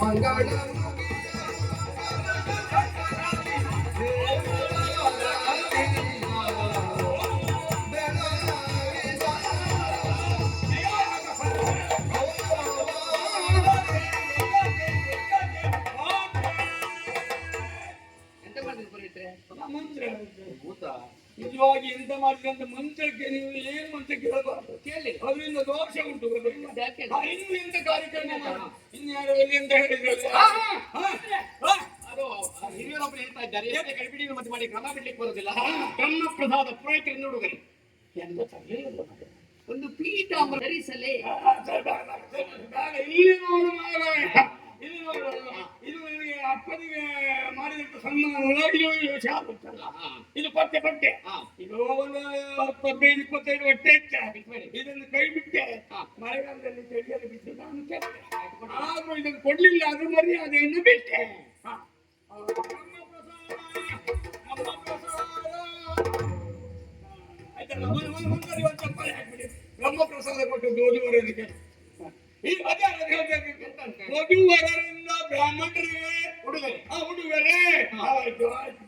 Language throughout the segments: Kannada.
ಮಂಗಳ ನಿಜವಾಗಿ ಎಂತ ಮಾಡಿದ್ರೆ ಅಂತ ಮಂತ್ರಕ್ಕೆ ನೀವು ಏನ್ ಮಂತ್ರ ಕೇಳಬಾರ್ದು, ಕೇಳಿ ಅದರಿಂದ ದೋಷ ಉಂಟು. ಇನ್ನು ಎಂತ ಕಾರ್ಯಕ್ರಮ ಇನ್ಯಾರು ಎಲ್ಲಿ ಅಂತ ಹೇಳಿದ್ರೆ ಅದು ಹಿರಿಯರೊಬ್ಬರು ಹೇಳ್ತಾ ಇದ್ದಾರೆ, ಎಷ್ಟೇ ಗಡಿಬಿಡಿ ಮತ್ತೆ ಮಾಡಿ ಕ್ರಮ ಬಿಡ್ಲಿಕ್ಕೆ ಬರುದಿಲ್ಲ. ಬ್ರಹ್ಮ ಪ್ರಸಾದ ಪುರೋಹಿತರಿಂದ ಹುಡುಗರು ಒಂದು ಪೀಠ ಧರಿಸಲೇ ಇಲ್ಲಿ ನೋಡು ಮಾರಾಯ, ಇಲ್ಲಿ ನೋಡು, ಇದು ನನಗೆ ಅಪ್ಪನಿಗೆ ಮಾಡಿದಂತ ಸನ್ಮಾನ. ಇದು ಶಾಪ್ ಉಂಟಲ್ಲ, ಇದು ಪಟ್ಟೆ ಪಟ್ಟೆ, ಇದು ಒಂದು 25 ಹೊಟ್ಟೆ ಇಟ್ಟೆ, ಇದನ್ನು ಕೈ ಬಿಟ್ಟೆ. ಮಳೆಗಾಲದಲ್ಲಿ ಚಳಿಯಲ್ಲಿ ಬಿದ್ದು ನಾನು ಕೆಟ್ಟೆ, ಆದ್ರೂ ಇದನ್ನು ಕೊಡ್ಲಿಲ್ಲ, ಅದು ಮರ್ಯಾದೆಯನ್ನು ಬಿಟ್ಟೆ. ಬ್ರಹ್ಮ ಪ್ರಸಾದ ಕೊಟ್ಟು ಓದುವವರಿಗೆ ವಧುವರರಿಂದ ಬ್ರಾಹ್ಮಣರಿಗೆ ಹುಡುಗರೆ ಹುಡುಗರೆ ಆಯ್ತು ಆಯ್ತು.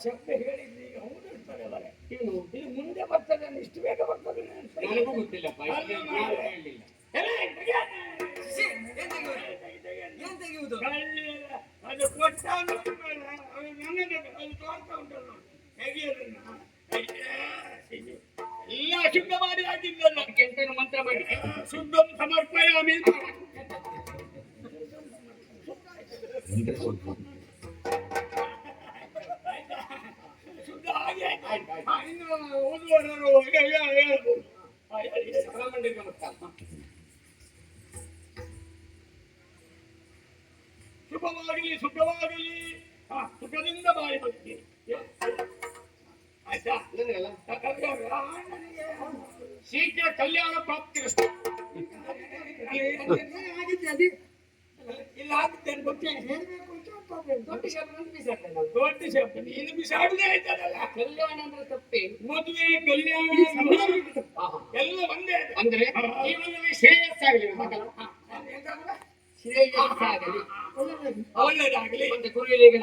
ಶಬ್ದ ಹೇಳಿದ್ರಿ, ಈಗ ಹೌದಿರ್ತಾರೆ ಇದು ಮುಂದೆ ಬರ್ತದೆ, ಇಷ್ಟು ಬೇಗ ಬರ್ತದೆ ನನಗೂ ಗೊತ್ತಿಲ್ಲಪ್ಪ. ಅದು ಕೊಟ್ಟ ಅದು ತೋರ್ತಾ ಉಂಟಲ್ಲ ಹೇಗೆ ಎಲ್ಲ ಶುದ್ಧ ಮಾಡಿ ಹಾಕಿದ್ದಲ್ಲ, ಎಂತ ಮಂತ್ರ ಮಾಡಿ ಶುದ್ಧ ಸಮರ್ಪಯಾಮಿ. ಶುದ್ಧ ಹಾಗೆ ಇನ್ನು ಓದುವವರು ಹೇಳ್ಬೋದು. ಶುಭವಾಗಲಿ ಶುಭವಾಗಲಿ, ಸುಖದಿಂದ ಬಾಳಿ ಬರ್ತೀವಿ ಆಯ್ತಾ. ಶೀಘ್ರ ಕಲ್ಯಾಣ ಪ್ರಾಪ್ತಿರಷ್ಟು. ಇಲ್ಲ ಆಗಿದ್ದೇನೆ ಗೊತ್ತೇನೆ, ದೊಡ್ಡ ಶಬ್ದ ನೀನು ಬಿಸಾಡದೆ ಆಯ್ತದಲ್ಲ. ಕಲ್ಯಾಣ ಅಂದ್ರೆ ತಪ್ಪೇ, ಮದುವೆ ಕಲ್ಯಾಣ ಎಲ್ಲ ಒಂದೇ. ಅಂದ್ರೆ ಜೀವನದಲ್ಲಿ ಶ್ರೇಯಸ್ಸಾಗಲಿ, ಶ್ರೇಯಸ್ಸಾಗಲಿ, ಒಳ್ಳೆಯದಾಗಲಿ. ಮತ್ತೆ ಗುರುವಿಗೆ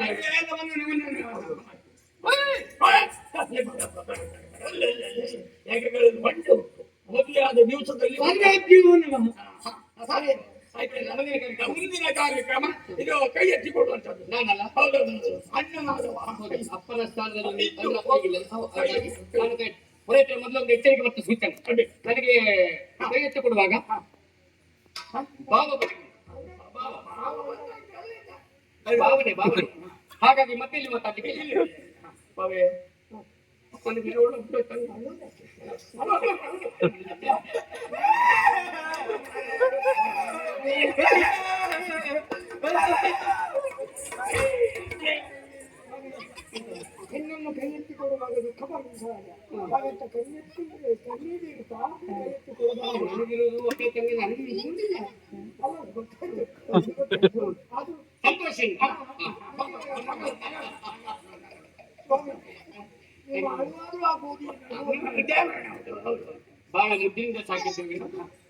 ಬಂಟು ಮದುವೆ ಆದ ದಿವಸದಲ್ಲಿ ಮುಂದಿನ ಕಾರ್ಯಕ್ರಮ ಇದು ಕೈ ಎತ್ತಿ ಕೊಡುವಂಥದ್ದು. ನಾನಲ್ಲ, ಹೌದೌದು, ಅಣ್ಣನಾದವ ಅಪ್ಪನ ಸ್ಥಾನದಲ್ಲಿ ಪುರೋಹಿತರ ಮೊದಲೊಂದು ಎಚ್ಚರಿಕೆ ಮತ್ತು ಸೂಚನೆ. ನನಗೆ ಕೈ ಎತ್ತಿ ಕೊಡುವಾಗ ಭಾವನೆ ಭಾವನೆ, ಹಾಗಾಗಿ ಮತ್ತೆ ಇಲ್ಲಿ ಮಾತಾಡ್ಲಿಕ್ಕೆ ಬಾವೆ ನನಗೆ ಹೆಣ್ಣನ್ನು ಕೈ ಎತ್ತಿ ಕೊಡುವಾಗ ದುಃಖ ಹಾಗಂತ ಕೈ ಎತ್ತಿ ಕಣ್ಣೀರು ಇಡ್ತಾ ಎತ್ತಿ ಕೊಡುವಾಗ ನನಗಿರುವುದು ಒಟ್ಟೆ ತಂಗಿ ನನಗೆ ಹಿಂದಿಲ್ಲ. ಅಲ್ಲ ಗೊತ್ತಾಯ್ತು, ಅದು ಸಂತೋಷ. ನೀವು ಅಳುವಾದ್ರೂ ಆಗ್ಬೋದು. ಬಹಳ ಮುದ್ದಿನಿಂದ ಸಾಕಿದ್ದೇವೆ.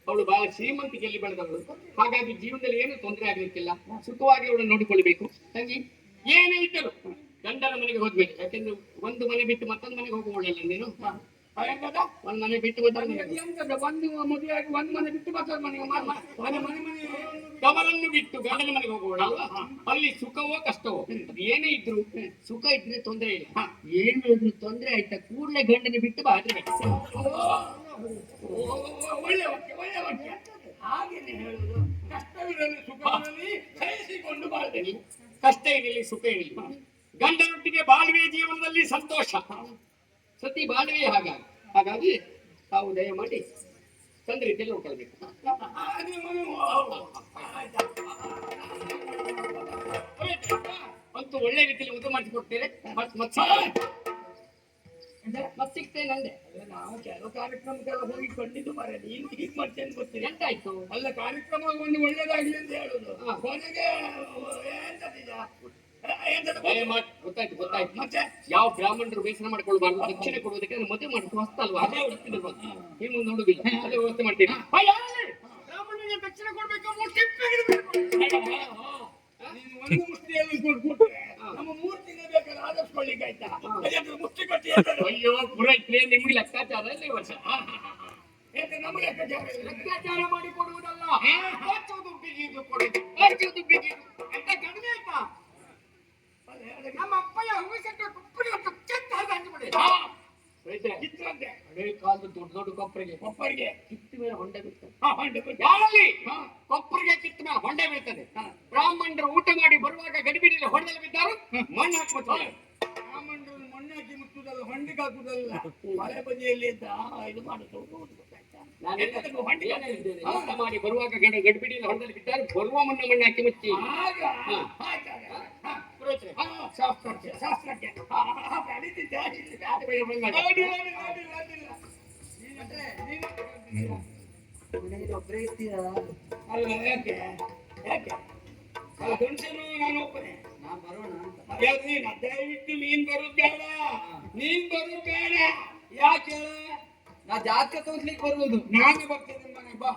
ಅವಳು ಬಹಳ ಶ್ರೀಮಂತಿಕೆಯಲ್ಲಿ ಬೆಳೆದವಳು, ಹಾಗಾಗಿ ಜೀವನದಲ್ಲಿ ಏನು ತೊಂದರೆ ಆಗಲಿಕ್ಕಿಲ್ಲ. ಸುಖವಾಗಿ ಅವಳು ನೋಡಿಕೊಳ್ಬೇಕು. ತಂಗಿ ಏನೇ ಇದ್ದರು ಗಂಡನ ಮನೆಗೆ ಹೋಗ್ಬೇಕು. ಯಾಕೆಂದ್ರೆ ಒಂದು ಮನೆ ಬಿಟ್ಟು ಮತ್ತೊಂದು ಮನೆಗೆ ಹೋಗುವಳಲ್ಲ ನೀನು. ಒಂದು ಮನೆ ಬಿಟ್ಟು ಒಂದು ಮದುವೆಯಾಗಿ ಒಂದು ಮನೆ ಬಿಟ್ಟು ಮತ್ತೊಂದು ಮನೆಗೆ ಕಮಲನ್ನು ಬಿಟ್ಟು ಗಂಡನ ಮನೆಗೆ ಹೋಗುವಳಲ್ಲ, ಅಲ್ಲಿ ಸುಖವೋ ಕಷ್ಟವೋ ಏನೇ ಇದ್ರು ಸುಖ ಇದ್ರೆ ತೊಂದರೆ ಇಲ್ಲ. ಏನು ಇದ್ರು ತೊಂದರೆ ಆಯ್ತಾ ಕೂಡಲೇ ಗಂಡನ ಬಿಟ್ಟು ಬಾದ್ರೆ ಒಳ್ಳೆ ವಾಕ್ಯ ಒಳ್ಳೆ ವಾಕ್ಯ. ಹಾಗೇನೆ ಹೇಳುದು, ಕಷ್ಟವಿರಲಿ ಸುಖವಿರಲಿ ಸಹಿಸಿಕೊಂಡು ಬಾಳ್ಬೇಕು. ಕಷ್ಟ ಇರಲಿ ಸುಖ ಇರಲಿ, ಗಂಡನೊಟ್ಟಿಗೆ ಬಾಳ್ವೆ ಜೀವನದಲ್ಲಿ ಸಂತೋಷ. ಸತಿ ಬಾಳ್ವೆ ಹಾಗಾಗಿ ತಾವು ದಯಮಾಡಿ ಚಂದ ರೀತಿಯಲ್ಲಿ ನೋಡ್ಕೊಳ್ಬೇಕು. ಅಂತೂ ಒಳ್ಳೆ ರೀತಿಯಲ್ಲಿ ಊಟ ಮಾಡಿಸಿಕೊಡ್ತೀರಿ. ಮತ್ತೆ ಸಿಗ್ತೇನೆ ಅಂದೆ. ನಾವು ಕೆಲವು ಕಾರ್ಯಕ್ರಮಕ್ಕೆಲ್ಲ ಹೋಗಿ ಕಂಡಿದ್ದು ಮಾರೆ, ನೀನು ಹೀಗೆ ಮಾಡ್ತೇನೆ ಗೊತ್ತಿಲ್ಲ. ಎಂತಾಯ್ತು? ಅಲ್ಲ, ಕಾರ್ಯಕ್ರಮ ಒಂದು ಒಳ್ಳೇದಾಗ್ಲಿ ಅಂತ ಹೇಳುದು, ಕೊನೆಗೆ ಗೊತ್ತಾಯ್ತು ಗೊತ್ತಾಯ್ತು. ಮತ್ತೆ ಯಾವ ಬ್ರಾಹ್ಮಣರು ಬೇಸರ ಮಾಡ್ಕೊಳ್ಬಾರ್ದು, ದಕ್ಷಿಣೆ ಕೊಡುವುದಕ್ಕೆ ನಾನು ಮದುವೆ ಮಾಡಿಕೊಂಡು ಹೊಸ್ತ ಅಲ್ವಾ, ಅದೇ ನೀವು ನೋಡುದಿಲ್ಲ, ಅದೇ ವ್ಯವಸ್ಥೆ ಮಾಡ್ತೀನಿ. ಬ್ರಾಹ್ಮಣರಿಗೆ ದಕ್ಷಿಣೆ ಕೊಡ್ಬೇಕು. ನೀನು ಒಂದು ಮುಷ್ಟಿಯಲ್ಲಿ ಕೊಟ್ಬಿಟ್ರೆ ನಮ್ಮ 3 ತಿಂಗಳು ಬೇಕಾದ್ರೆ ಆದರ್ಸ್ಕೊಳ್ಳಿಕ್ಕೆ ಆಯ್ತಾ? ಮುಷ್ಟಿ ಕಟ್ಟಿ ಅಯ್ಯೋ ಪುರೈತ್ರೆ, ನಿಮ್ಗೆ ಲೆಕ್ಕಾಚಾರ ಇಲ್ಲ ಈ ವರ್ಷ. ನಮಗೆ ಲೆಕ್ಕಾಚಾರ ಮಾಡಿ ಕೊಡುವುದಲ್ಲ, ಹಚ್ಚುವುದು ಬಿಗಿದು ಕೊಡುದು, ಹಚ್ಚುವುದು ಬಿಗಿದು ಅಂತ ಕಡಿಮೆ ಆಯ್ತಾ? ನಮ್ಮ ಅಪ್ಪಯ್ಯ ಹೂವಿಸಕ್ಕೆ ಕೊಪ್ಪರಿಗೆ ಹಂಚಿಬಿಡಿ. ಚಿತ್ರಂತೆ ಹಳೆ ಕಾಲದ ದೊಡ್ಡ ದೊಡ್ಡ ಕೊಪ್ಪರಿಗೆ ಒಬ್ಬರಿಗೆ ಕಿತ್ತ ಮೇಲೆ ಹೊಂಡೆ ಬೀಳ್ತದೆ. ಹೊಂಡೆ ಯಾರಲ್ಲಿ ಕೊಪ್ಪರಿಗೆ ಕಿತ್ತ ಮೇಲೆ ಹೊಂಡೆ ಬೀಳ್ತದೆ. ಬ್ರಾಹ್ಮಣರು ಊಟ ಮಾಡಿ ಬರುವಾಗ ಗಡಿಬಿಡಿಯಲ್ಲಿ ಹೊಂಡೆಲ್ಲಿ ಬಿದ್ದಾರು, ಮಣ್ಣು ಹಾಕ್ಬಿಡ್ತಾರೆ. ಬ್ರಾಹ್ಮಣರು ಮಣ್ಣು ಹಾಕಿ ಮುಟ್ಟುದಲ್ಲ, ಹೊಂಡಿಗೆ ಹಾಕುದಲ್ಲ, ಮಳೆ ಬದಿಯಲ್ಲಿ ಅಂತ ಇದು ಮಾಡುದು. ಊಟ ಮಾಡಿ ಬರುವಾಗ ಗಡಿಬಿಡಿಯಲ್ಲಿ ಹೊಂಡೆಲ್ಲಿ ಬಿದ್ದಾರೆ, ಬರುವ ಮಣ್ಣು ಹಾಕಿ ಮುಚ್ಚಿ. ಶಾಸ್ತ್ರಕ್ಕೆ ಶಾಸ್ತ್ರಕ್ಕೆ ಒಬ್ಬರೇ ಇರ್ತೀರಾ? ಅಲ್ಲ, ಯಾಕೆ ಯಾಕೆ ಗಂಡಸನು ನಾನು ಒಬ್ಬನೇ. ನಾನ್ ಬರೋಣ ಅಂತ. ನೀನ್ ದಯವಿಟ್ಟು ನೀನ್ ಬರೋದ್ ಬೇಡ, ನೀನ್ ಬರೋದ್ ಬೇಡ. ಯಾಕೆ? ನಾ ಜಾತಕ ತೋರ್ಸ್ಲಿಕ್ಕೆ ಬರ್ಬೋದು. ನಾನು ಬರ್ತೇನೆ ಮನೆ ಬಾ.